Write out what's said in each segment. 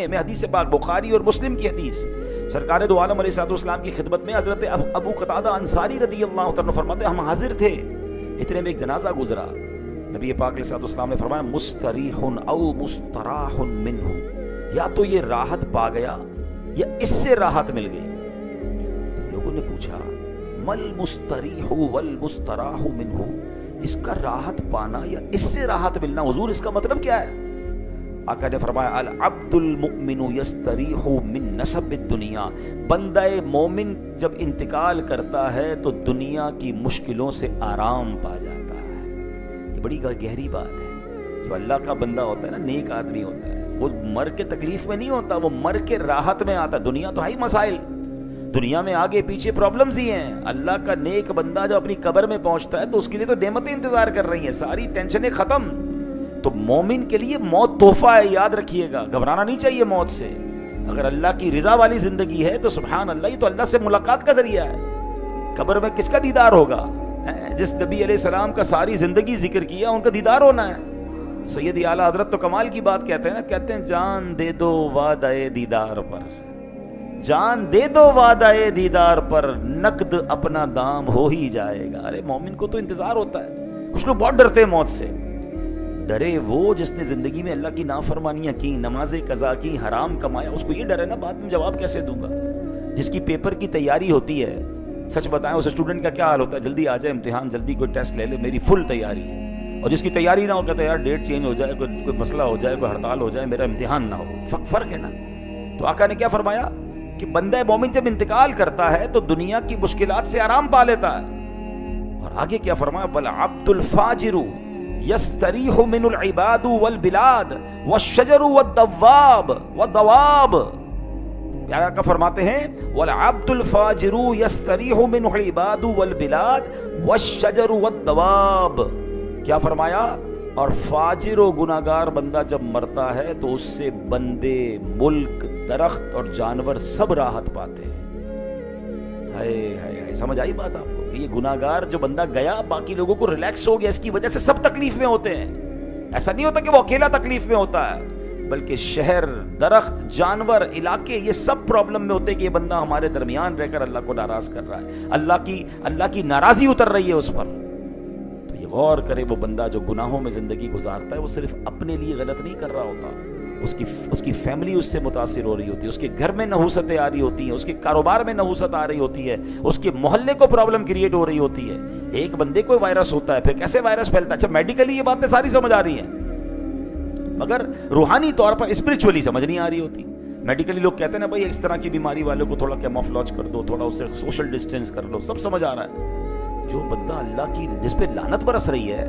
میں حدیث پاک بخاری اور مسلم کی حدیث سرکار دو عالم علیہ السلام کی خدمت میں حضرت ابو قتادہ انصاری رضی اللہ عنہ فرماتے ہیں ہم حاضر تھے، اتنے میں ایک جنازہ گزرا، نبی پاک علیہ السلام نے فرمایا مستریح او مستراح منہ، یا تو یہ راحت پا گیا یا اس سے راحت مل گئی۔ لوگوں نے پوچھا مل مستریح والمستراح منہ، اس کا راحت پانا یا اس سے راحت ملنا، حضور اس کا مطلب کیا ہے؟ آقا نے فرمایا العبد المؤمن یستریح من نصب الدنیا، بندہ مومن جب انتقال کرتا ہے تو دنیا کی مشکلوں سے آرام پا جاتا ہے۔ یہ بڑی گہری بات ہے۔ جو اللہ کا بندہ ہوتا ہے نا، نیک آدمی ہوتا ہے، وہ مر کے تکلیف میں نہیں ہوتا، وہ مر کے راحت میں آتا ہے۔ دنیا تو ہے ہی مسائل، دنیا میں آگے پیچھے پرابلمز ہی ہیں۔ اللہ کا نیک بندہ جب اپنی قبر میں پہنچتا ہے تو اس کے لیے تو نعمتیں انتظار کر رہی ہیں، ساری ٹینشنیں ختم۔ تو مومن کے لیے موت تحفہ ہے، یاد رکھیے گا، گھبرانا نہیں چاہیے موت سے۔ اگر اللہ کی رضا والی زندگی ہے تو سبحان اللہ، یہ تو اللہ سے ملاقات کا ذریعہ ہے۔ قبر میں کس کا دیدار ہوگا؟ جس نبی علیہ السلام کا ساری زندگی ذکر کیا، ان کا دیدار ہونا ہے۔ سید اعلیٰ حضرت تو کمال کی بات کہتے ہیں نا، کہتے ہیں جان دے دو وعدہ دیدار پر، جان دے دو وعدہ دیدار پر، نقد اپنا دام ہو ہی جائے گا۔ ارے مومن کو تو انتظار ہوتا ہے۔ کچھ لوگ بہت ڈرتے ہیں موت سے۔ ڈرے وہ جس نے زندگی میں اللہ کی نافرمانیاں کی، نمازیں قضا کی، حرام کمایا، اس کو یہ ڈر ہے نا بعد میں جواب کیسے دوں گا۔ جس کی پیپر کی تیاری ہوتی ہے، سچ بتائیں اس اسٹوڈنٹ کا کیا حال ہوتا ہے، جلدی آ جائے امتحان، جلدی کوئی ٹیسٹ لے لے، میری فل تیاری ہے۔ اور جس کی تیاری نہ ہو، کہتا ہے یار ڈیٹ چینج ہو جائے، کوئی مسئلہ ہو جائے، کوئی ہڑتال ہو جائے، میرا امتحان نہ ہو۔ فرق ہے نا۔ تو آقا نے کیا فرمایا کہ بندہ مومن جب انتقال کرتا ہے تو دنیا کی مشکلات سے آرام پا لیتا ہے۔ اور آگے کیا فرمایا، وَالْعَبْدُ الْفَاجِرُ یستریح من العباد والبلاد والشجر والدواب والدواب۔ پیارا کا فرماتے ہیں والعبد الفاجر یستریح من العباد والبلاد والشجر والدواب۔ کیا فرمایا؟ اور فاجر و گناہگار بندہ جب مرتا ہے تو اس سے بندے، ملک، درخت اور جانور سب راحت پاتے ہیں۔ سمجھ آئی بات آپ کو؟ یہ گناہگار جو بندہ گیا، باقی لوگوں کو ریلیکس ہو گیا، اس کی وجہ سے سب تکلیف میں ہوتے ہیں۔ ایسا نہیں ہوتا کہ وہ اکیلا تکلیف میں ہوتا ہے، بلکہ شہر، درخت، جانور، علاقے، یہ سب پرابلم میں ہوتے ہیں کہ یہ بندہ ہمارے درمیان رہ کر اللہ کو ناراض کر رہا ہے، اللہ کی ناراضی اتر رہی ہے اس پر۔ تو یہ غور کرے وہ بندہ جو گناہوں میں زندگی گزارتا ہے، وہ صرف اپنے لیے غلط نہیں کر رہا ہوتا، اس کی فیملی اس سے متاثر ہو رہی ہوتی ہے، اس کے گھر میں نحوستیں آ رہی ہوتی ہیں، اس کے کاروبار میں نحوست آ رہی ہوتی ہے، اس کے محلے کو پرابلم کریٹ ہو رہی ہوتی ہے۔ ایک بندے کو وائرس ہوتا ہے، پھر کیسے وائرس پھیلتا ہے؟ اچھا میڈیکلی یہ باتیں ساری سمجھ آ رہی ہیں، مگر روحانی طور پر اسپرچولی سمجھ نہیں آ رہی ہوتی۔ میڈیکلی لوگ کہتے ہیں نا بھائی اس طرح کی بیماری والوں کو تھوڑا کیموفلاج کر دو، تھوڑا اس سے سوشل ڈسٹینس کر لو، سب سمجھ آ رہا ہے۔ جو بندہ اللہ کی جس پہ لعنت برس رہی ہے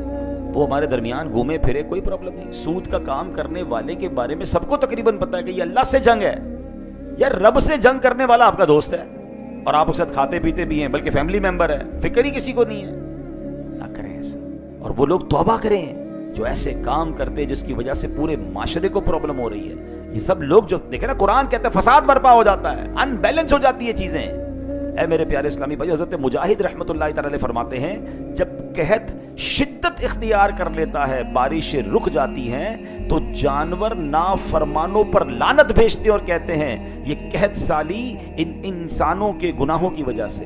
وہ ہمارے درمیان گھومے پھرے، کوئی پرابلم نہیں۔ سود کا کام کرنے والے کے بارے میں سب کو تقریباً پتا ہے کہ یہ اللہ سے جنگ ہے، یا رب سے جنگ کرنے والا آپ کا دوست ہے، اور آپ اس کے ساتھ کھاتے پیتے بھی ہیں، بلکہ فیملی ممبر ہے، فکر ہی کسی کو نہیں ہے۔ نہ کریں ایسا، اور وہ لوگ توبہ کریں جو ایسے کام کرتے جس کی وجہ سے پورے معاشرے کو پرابلم ہو رہی ہے۔ یہ سب لوگ جو دیکھیں نا، قرآن کہتا ہے فساد برپا ہو جاتا ہے، ان بیلنس ہو جاتی ہے چیزیں۔ اے میرے پیارے اسلامی بھائی، حضرت مجاہد رحمۃ اللہ تعالی فرماتے ہیں جب قحط شدت اختیار کر لیتا ہے، بارشیں رک جاتی ہیں، تو جانور نافرمانوں پر لعنت بھیجتے اور کہتے ہیں یہ قحط سالی ان انسانوں کے گناہوں کی وجہ سے،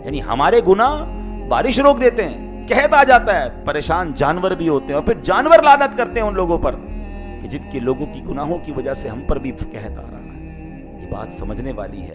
یعنی ہمارے گناہ بارش روک دیتے ہیں، قحط آ جاتا ہے، پریشان جانور بھی ہوتے ہیں، اور پھر جانور لعنت کرتے ہیں ان لوگوں پر کہ جن کے لوگوں کی گناہوں کی وجہ سے ہم پر بھی قحط آ رہا ہے۔ یہ بات سمجھنے والی ہے۔